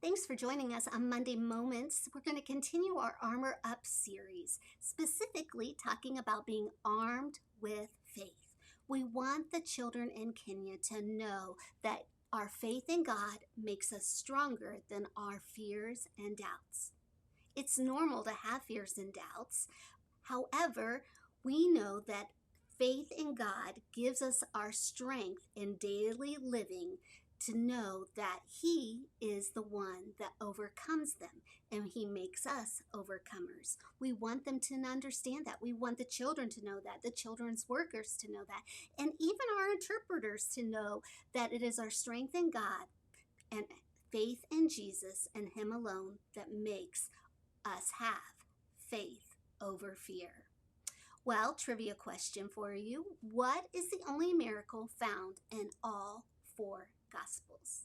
Thanks for joining us on Monday Moments. We're going to continue our Armor Up series, specifically talking about being armed with faith. We want the children in Kenya to know that our faith in God makes us stronger than our fears and doubts. It's normal to have fears and doubts. However, we know that faith in God gives us our strength in daily living to know that He is the one that overcomes them and He makes us overcomers. We want them to understand that. We want the children to know that, the children's workers to know that, and even our interpreters to know that it is our strength in God and faith in Jesus and Him alone that makes us have faith over fear. Well, trivia question for you. What is the only miracle found in all four Gospels?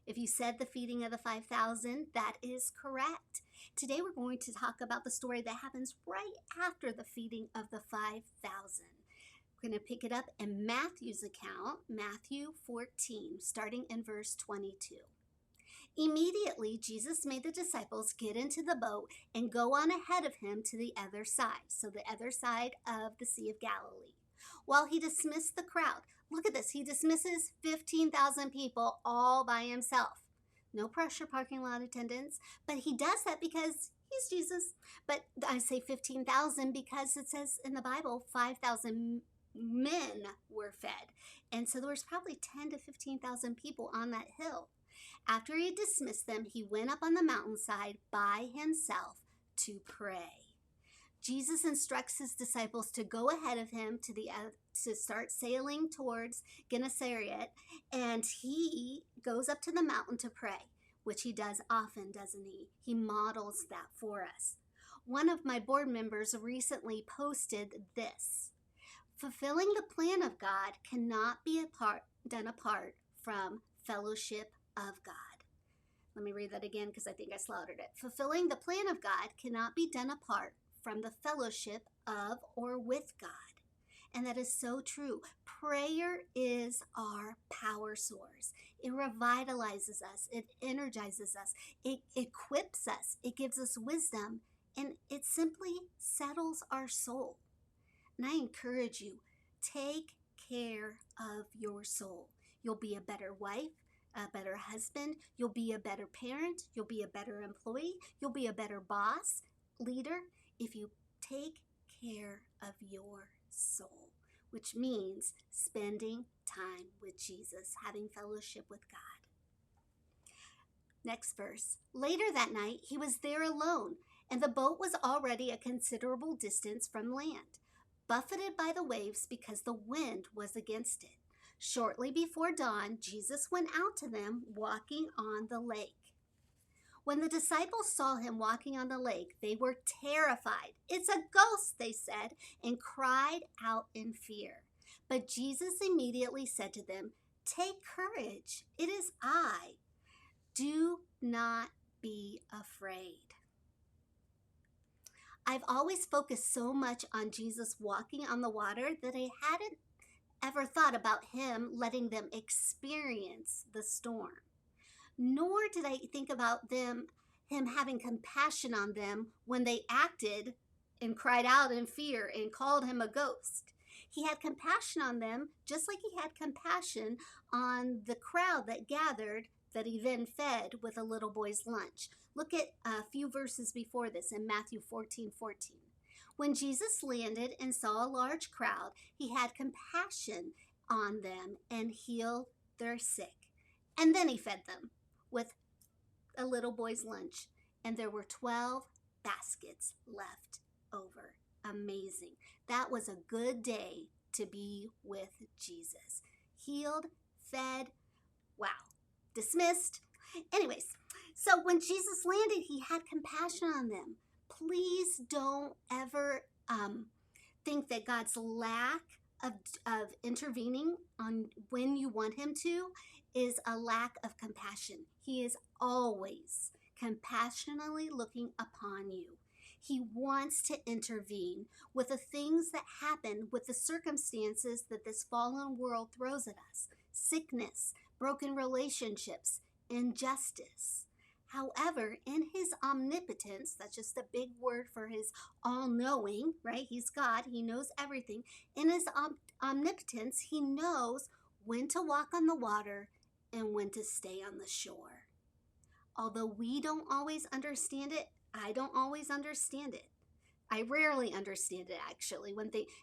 If you said the feeding of the 5,000, that is correct. Today we're going to talk about the story that happens right after the feeding of the 5,000. We're going to pick it up in Matthew's account, Matthew 14, starting in verse 22. Immediately, Jesus made the disciples get into the boat and go on ahead of him to the other side, so the other side of the Sea of Galilee, while he dismissed the crowd. Look at this. He dismisses 15,000 people all by himself. No pressure parking lot attendants, but he does that because he's Jesus. But I say 15,000 because it says in the Bible 5,000 men were fed. And so there was probably 10 to 15,000 people on that hill. After he dismissed them, he went up on the mountainside by himself to pray. Jesus instructs his disciples to go ahead of him to start sailing towards Gennesaret, and he goes up to the mountain to pray, which he does often, doesn't he? He models that for us. One of my board members recently posted this: fulfilling the plan of God cannot be done apart from fellowship of God. Let me read that again because I think I slaughtered it. Fulfilling the plan of God cannot be done apart from the fellowship of or with God. And that is so true. Prayer is our power source. It revitalizes us. It energizes us. It equips us. It gives us wisdom. And it simply settles our soul. And I encourage you, take care of your soul. You'll be a better wife, a better husband. You'll be a better parent. You'll be a better employee. You'll be a better boss, leader, if you take care of your soul, which means spending time with Jesus, having fellowship with God. Next verse. Later that night, he was there alone, and the boat was already a considerable distance from land, buffeted by the waves because the wind was against it. Shortly before dawn, Jesus went out to them walking on the lake. When the disciples saw him walking on the lake, they were terrified. "It's a ghost," they said, and cried out in fear. But Jesus immediately said to them, "Take courage, it is I. Do not be afraid." I've always focused so much on Jesus walking on the water that I hadn't ever thought about him letting them experience the storm. Nor did I think about him having compassion on them when they acted and cried out in fear and called him a ghost. He had compassion on them just like he had compassion on the crowd that gathered that he then fed with a little boy's lunch. Look at a few verses before this in Matthew 14:14. When Jesus landed and saw a large crowd, he had compassion on them and healed their sick. And then he fed them with a little boy's lunch, and there were 12 baskets left over. Amazing. That was a good day to be with Jesus. Healed, fed, wow, dismissed. Anyways, so when Jesus landed, he had compassion on them. Please don't ever think that God's lack of intervening on when you want him to is a lack of compassion. He is always compassionately looking upon you. He wants to intervene with the things that happen, with the circumstances that this fallen world throws at us. Sickness, broken relationships, and justice. However, in his omnipotence, that's just a big word for his all-knowing, right? He's God, he knows everything. In his omnipotence, he knows when to walk on the water and when to stay on the shore. Although we don't always understand it, I don't always understand it. I rarely understand it actually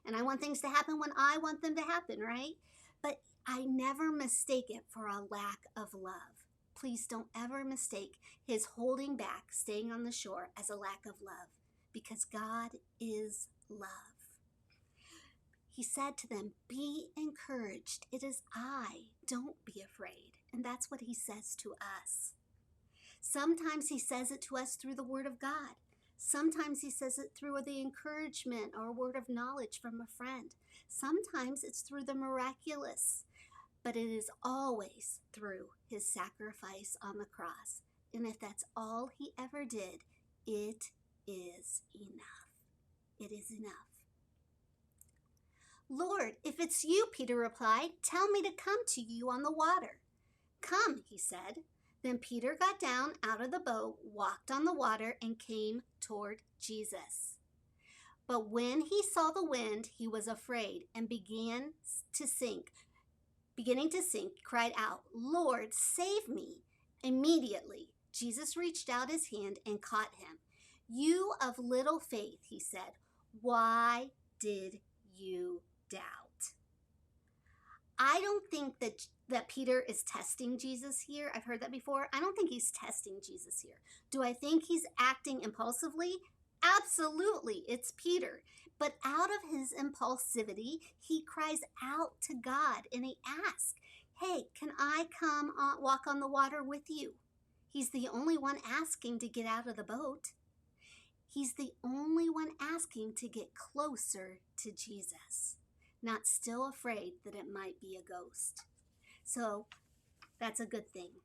and I want things to happen when I want them to happen, right? But I never mistake it for a lack of love. Please don't ever mistake his holding back, staying on the shore as a lack of love, because God is love. He said to them, "Be encouraged. It is I. Don't be afraid." And that's what he says to us. Sometimes he says it to us through the word of God. Sometimes he says it through the encouragement or a word of knowledge from a friend. Sometimes it's through the miraculous, but it is always through his sacrifice on the cross. And if that's all he ever did, it is enough. It is enough. "Lord, if it's you," Peter replied, "tell me to come to you on the water." "Come," he said. Then Peter got down out of the boat, walked on the water, and came toward Jesus. But when he saw the wind, he was afraid and beginning to sink, cried out, "Lord, save me." Immediately, Jesus reached out his hand and caught him. "You of little faith," he said, "why did you doubt?" I don't think that Peter is testing Jesus here. I've heard that before. I don't think he's testing Jesus here. Do I think he's acting impulsively? Absolutely, it's Peter. But out of his impulsivity, he cries out to God and he asks, "Hey, can I come walk on the water with you?" He's the only one asking to get out of the boat. He's the only one asking to get closer to Jesus, not still afraid that it might be a ghost. So that's a good thing.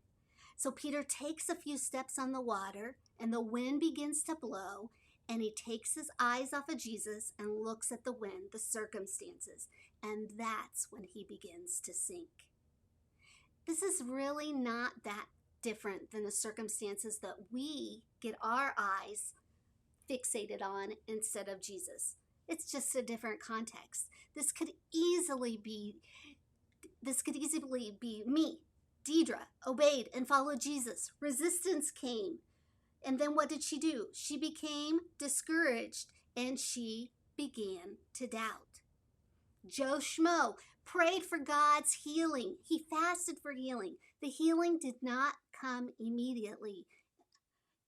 So Peter takes a few steps on the water and the wind begins to blow, and he takes his eyes off of Jesus and looks at the wind, the circumstances, and that's when he begins to sink. This is really not that different than the circumstances that we get our eyes fixated on instead of Jesus. It's just a different context. This could easily be me. Deidre obeyed and followed Jesus. Resistance came. And then what did she do? She became discouraged and she began to doubt. Joe Schmo prayed for God's healing. He fasted for healing. The healing did not come immediately.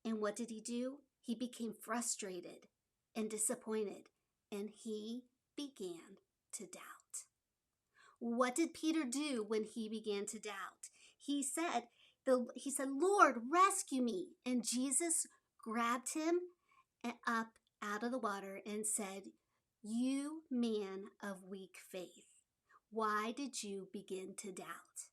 And what did he do? He became frustrated and disappointed, and he began to doubt. What did Peter do when he began to doubt? He said, "Lord, rescue me." And Jesus grabbed him up out of the water and said, "You man of weak faith, why did you begin to doubt?"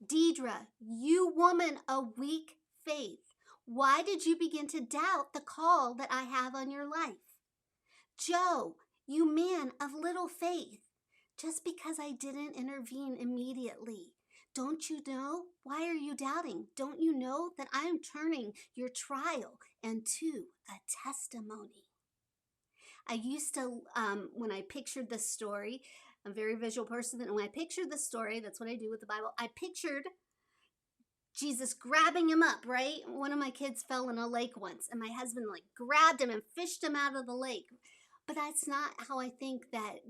Deidre, you woman of weak faith, why did you begin to doubt the call that I have on your life? Joe, you man of little faith, just because I didn't intervene immediately, don't you know? Why are you doubting? Don't you know that I am turning your trial into a testimony? I used to, when I pictured this story, I'm a very visual person, and when I pictured the story, that's what I do with the Bible, I pictured Jesus grabbing him up, right? One of my kids fell in a lake once, and my husband grabbed him and fished him out of the lake. But that's not how I think that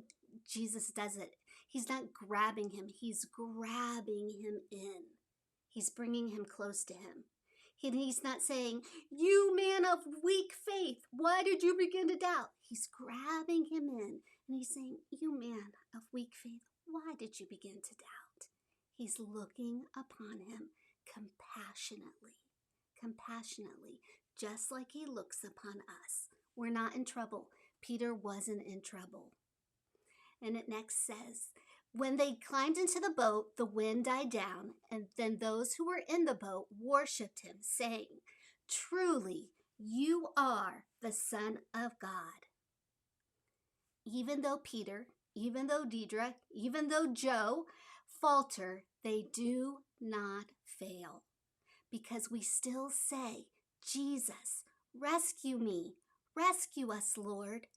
Jesus does it. He's not grabbing him. He's grabbing him in. He's bringing him close to him. He's not saying, "You man of weak faith, why did you begin to doubt?" He's grabbing him in, and he's saying, "You man of weak faith, why did you begin to doubt?" He's looking upon him compassionately, just like he looks upon us. We're not in trouble. Peter wasn't in trouble. And it next says, when they climbed into the boat, the wind died down, and then those who were in the boat worshiped him, saying, "Truly, you are the Son of God." Even though Peter, even though Deidre, even though Joe falter, they do not fail. because we still say, Jesus, rescue me. Rescue us, Lord.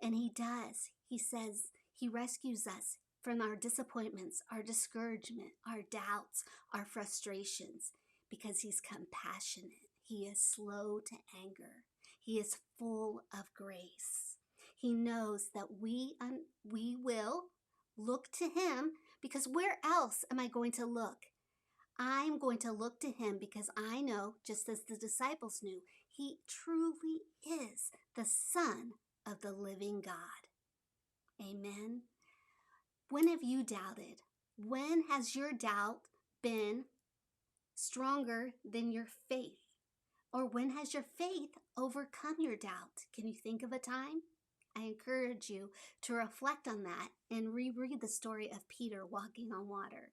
And he does. He says he rescues us from our disappointments, our discouragement, our doubts, our frustrations, because he's compassionate. He is slow to anger. He is full of grace. He knows that we will look to him, because where else am I going to look? I'm going to look to him because I know, just as the disciples knew, he truly is the Son of the living God. Amen. When have you doubted? When has your doubt been stronger than your faith? Or when has your faith overcome your doubt? Can you think of a time? I encourage you to reflect on that and reread the story of Peter walking on water.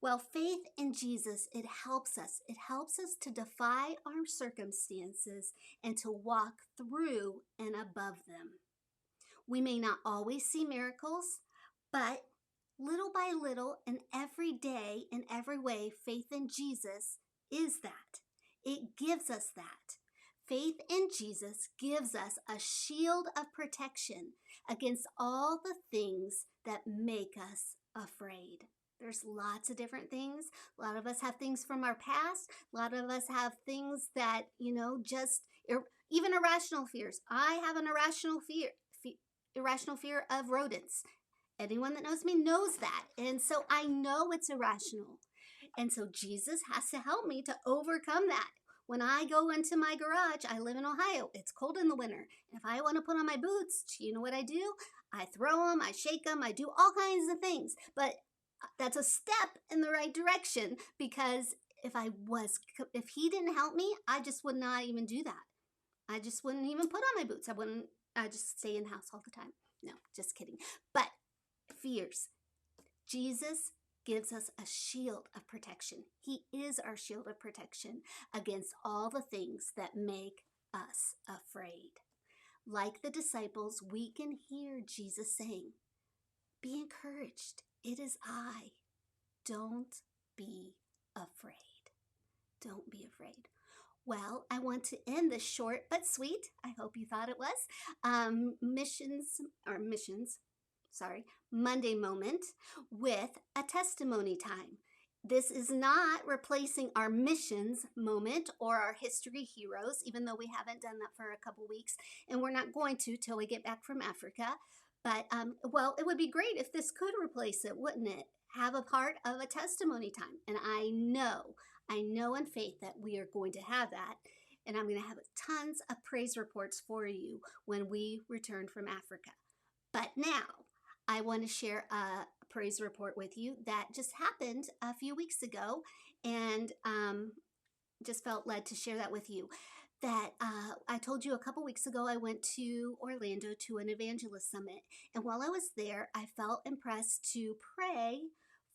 Well, faith in Jesus, it helps us. It helps us to defy our circumstances and to walk through and above them. We may not always see miracles, but little by little and every day in every way, faith in Jesus is that. It gives us that. Faith in Jesus gives us a shield of protection against all the things that make us afraid. There's lots of different things. A lot of us have things from our past. A lot of us have things that, just even irrational fears. I have an irrational fear of rodents. Anyone that knows me knows that. And so I know it's irrational. And so Jesus has to help me to overcome that. When I go into my garage, I live in Ohio. It's cold in the winter. If I want to put on my boots, you know what I do? I throw them, I shake them, I do all kinds of things. But that's a step in the right direction, because if he didn't help me, I just would not even do that. I just wouldn't even put on my boots. I just stay in the house all the time. No, just kidding. But fears. Jesus gives us a shield of protection. He is our shield of protection against all the things that make us afraid. Like the disciples, we can hear Jesus saying, "Be encouraged. It is I. Don't be afraid." Don't be afraid. Well, I want to end this short but sweet, I hope you thought it was, Monday moment with a testimony time. This is not replacing our missions moment or our history heroes, even though we haven't done that for a couple weeks, and we're not going to till we get back from Africa. But, it would be great if this could replace it, wouldn't it? Have a part of a testimony time. And I know in faith that we are going to have that. And I'm going to have tons of praise reports for you when we return from Africa. But now, I want to share a praise report with you that just happened a few weeks ago, and just felt led to share that with you. That I told you a couple weeks ago, I went to Orlando to an evangelist summit. And while I was there, I felt impressed to pray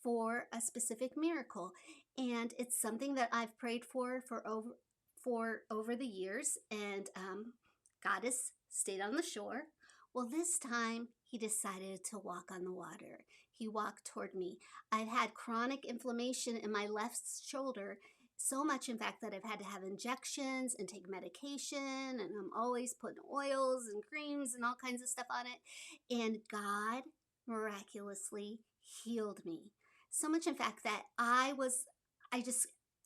for a specific miracle. And it's something that I've prayed for over the years. And God has stayed on the shore. Well, this time he decided to walk on the water. He walked toward me. I've had chronic inflammation in my left shoulder, so much, in fact, that I've had to have injections and take medication, and I'm always putting oils and creams and all kinds of stuff on it. And God miraculously healed me. So much, in fact, that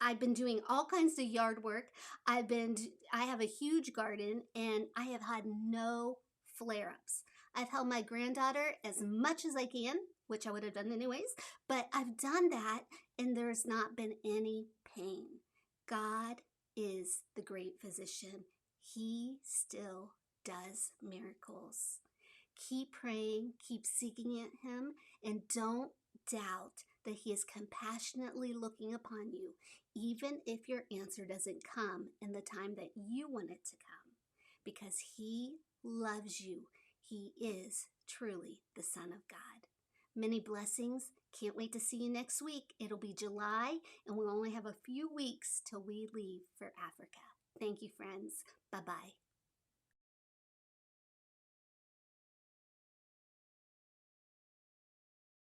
I've been doing all kinds of yard work. I have a huge garden, and I have had no flare-ups. I've held my granddaughter as much as I can, which I would have done anyways, but I've done that, and there's not been any pain. God is the great physician. He still does miracles. Keep praying, keep seeking him, and don't doubt that he is compassionately looking upon you, even if your answer doesn't come in the time that you want it to come, because he loves you. He is truly the Son of God. Many blessings. Can't wait to see you next week. It'll be July, and we'll only have a few weeks till we leave for Africa. Thank you, friends. Bye-bye.